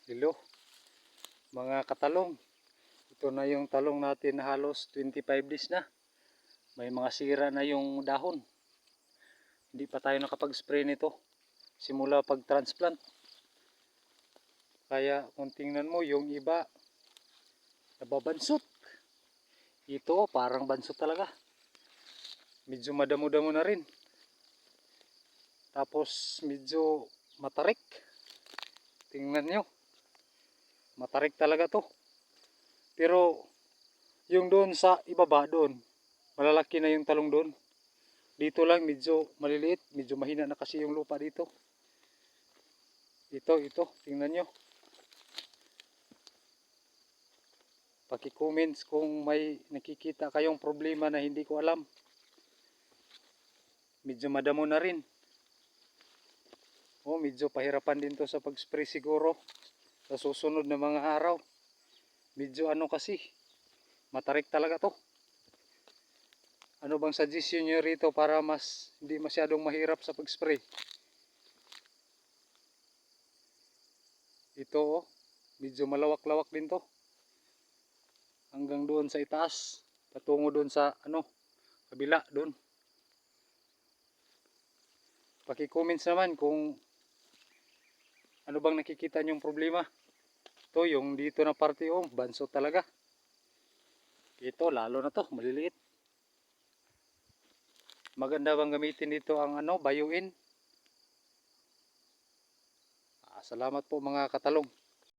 Hello mga katalong, ito na yung talong natin na halos 25 days na. May mga sira na yung dahon. Hindi pa tayo nakapag-spray nito simula pag transplant. Kaya kung tingnan mo yung iba nababansot. Ito parang bansot talaga. Medyo madamo-damo na rin. Tapos medyo matarik. Tingnan nyo. Matarik talaga to. Pero yung doon sa ibaba doon, malalaki na yung talong doon. Dito lang medyo maliliit, medyo mahina na kasi yung lupa dito. Ito, tingnan nyo. Paki-comments kung may nakikita kayong problema na hindi ko alam. Medyo madamo na rin. Medyo pahirapan din to sa pag-spray siguro sa susunod na mga araw. Medyo kasi, matarik talaga to. Ano bang suggestion nyo rito para mas hindi masyadong mahirap sa pag-spray? Ito medyo malawak-lawak din to. Hanggang doon sa itaas, patungo doon sa kabila doon. Paki-comments naman kung ano bang nakikita nyong problema. Ito yung dito na parte banso talaga. Ito lalo na to, maliliit. Maganda bang gamitin dito ang Bioin? Salamat po mga katalong.